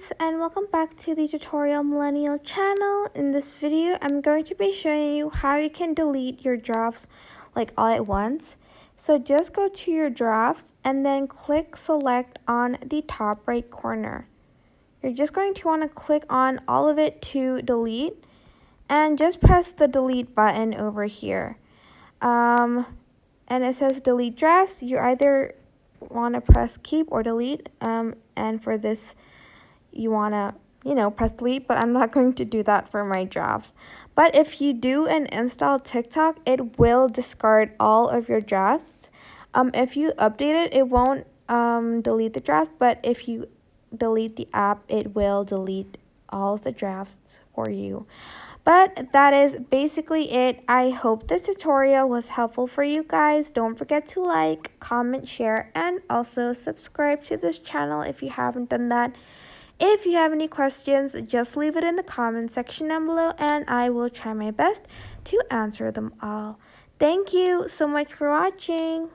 guys, and welcome back to the Tutorial Millennial channel. In this video, I'm going to be showing you how you can delete your drafts like all at once. So just go to your drafts and then click select on the top right corner. You're just going to want to click on all of it to delete and just press the delete button over here. And it says delete drafts. You either want to press keep or delete, and for this you want to press delete, but I'm not going to do that for my drafts. But if you do and install TikTok, it will discard all of your drafts. If you update it, it won't delete the drafts, but if you delete the app, it will delete all of the drafts for you. But that is basically it. I hope this tutorial was helpful for you guys. Don't forget to like, comment, share, and also subscribe to this channel if you haven't done that. If you have any questions, just leave it in the comment section down below and I will try my best to answer them all. Thank you so much for watching.